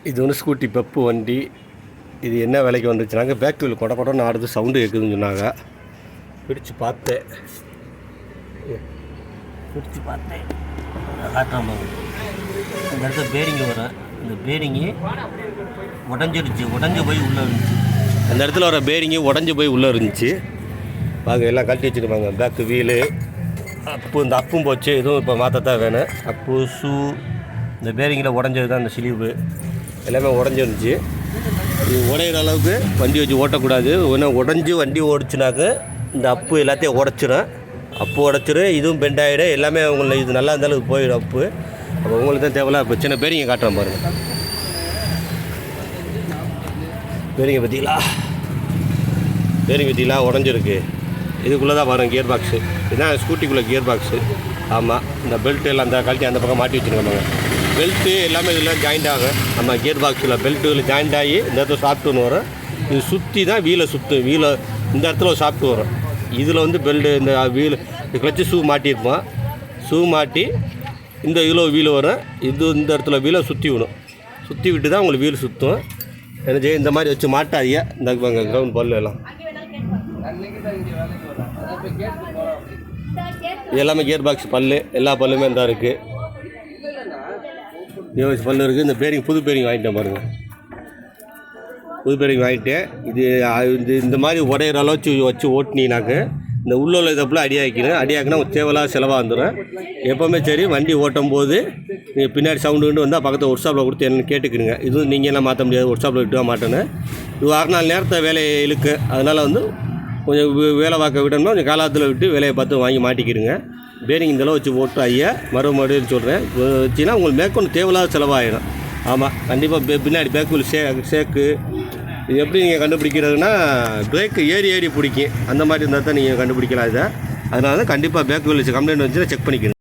இது வந்து scooty pep வண்டி. இது என்ன விலைக்கு வந்துச்சுனாங்க, பேக் வீல் கொட கொடன்னு ஆடுது, சவுண்டு கேட்குதுன்னு சொன்னாங்க. பிடிச்சி பார்த்தேன் காட்டுறாங்க. இந்த இடத்துல பேரிங்கு வரும். இந்த பேரிங்கு உடஞ்சி போய் உள்ளே இருந்துச்சு. அந்த இடத்துல வர பேரிங்கு உடஞ்சி போய் உள்ளே இருந்துச்சு. பாருங்க, எல்லாம் கழட்டி வச்சுருப்பாங்க. பேக்கு வீலு, அப்பு, இந்த அப்பும் போச்சு. இதுவும் இப்போ மாற்றத்தான் வேணும். அப்பு, ஷூ, இந்த பேரிங்கில் உடஞ்சது தான் இந்த சிலிவு எல்லாமே உடஞ்சிருந்துச்சு. இது உடையிற அளவுக்கு வண்டி வச்சு ஓட்டக்கூடாது. ஒன்று உடஞ்சி வண்டி ஓடிச்சுனாக்க இந்த அப்பு எல்லாத்தையும் உடச்சிடும். அப்பு உடச்சிடும், இதுவும் பெண்ட் ஆகிடும். எல்லாமே உங்களுக்கு இது நல்லா இருந்தாலும் இது போயிடும் அப்பு. அப்போ உங்களுக்கு தான் தேவையில்ல. இப்போ சின்ன பேரிங்க காட்டுறேன் பாருங்கள். பேரிங்க பற்றிங்களா உடஞ்சிருக்கு. இதுக்குள்ளே தான் வரும் கியர் பாக்ஸு. இதுதான் ஸ்கூட்டிக்குள்ளே கியர் பாக்ஸு. ஆமாம், இந்த பெல்ட்டு எல்லாம் அந்த கழட்டி அந்த பக்கம் மாட்டி வச்சுருக்காங்க. பெல்ட்டு எல்லாமே இதில் ஜாயிண்ட் ஆகும். நம்ம கியர் பாக்ஸில் பெல்ட்டுகள் ஜாயிண்ட் ஆகி இந்த இடத்துல சாஃப்ட்டுன்னு வரும். இது சுற்றி தான் வீலை வீலை இந்த இடத்துல ஒரு சாஃப்ட் வரும். இதில் வந்து பெல்ட்டு இந்த வீல் கிளச்சு ஷூ மாட்டியிருப்போம். ஷூ மாட்டி இந்த இதில் வீல் வரும். இது இந்த இடத்துல வீலை சுற்றி விடும். சுற்றி விட்டு தான் உங்களுக்கு வீல் சுற்றும். என்ன செய்ய, இந்த மாதிரி வச்சு மாட்டாதீங்க. இந்த கிரவுண்ட் பல்லு எல்லாம் எல்லாமே கியர் பாக்ஸ் பல்லு, எல்லா பல்லுமே தான் இருக்குது. கியர் பாக்ஸ் பல்லு இருக்குது. இந்த பேரிங் புது பேரிங் வாங்கிட்டேன் பாருங்கள். புது பேரிங் வாங்கிட்டேன். இது இந்த மாதிரி உடையிற அளவுக்கு வச்சு ஓட்டினீங்கனாக்க இந்த உள்ள இதப்பில் அடியாக்கினா தேவையில்லாத செலவாக வந்துடும். எப்போவுமே சரி, வண்டி ஓட்டும் போது நீங்கள் பின்னாடி சவுண்டு வந்தால் பக்கத்தில் ஒர்க் ஷாப்பில் கொடுத்து என்னென்னு கேட்டுக்கிறீங்க. இதுவும் நீங்கள் எல்லாம் மாற்ற முடியாது, ஒர்க் ஷாப்பில் விட்டுவா மாட்டேன்னு. இது 6 நாள் நேரத்தை வேலையை இழுக்கு. அதனால் வந்து கொஞ்சம் வேலை பார்க்க விடணும்னா கொஞ்சம் காலத்தில் விட்டு வேலையை பார்த்து வாங்கி மாட்டிக்கிறீங்க. பேரிங் இந்தளவு வச்சு ஓட்டு ஐயா மறுபடியும் சொல்கிறேன். வச்சுன்னா உங்களுக்கு மேற்கொண்டு தேவையில்லாத செலவாகிடும். ஆமாம், கண்டிப்பாக பின்னாடி பேக் வீல் ஷேக்கு. இது எப்படி நீங்கள் கண்டுபிடிக்கிறதுனா, பிரேக்கு ஏறி பிடிக்கும். அந்த மாதிரி இருந்தால் தான் நீங்கள் கண்டுபிடிக்கலாம் இதை. அதனால தான் கண்டிப்பாக பேக் வீல் கம்ப்ளைண்ட் வந்துச்சுன்னா செக் பண்ணிக்கணும்.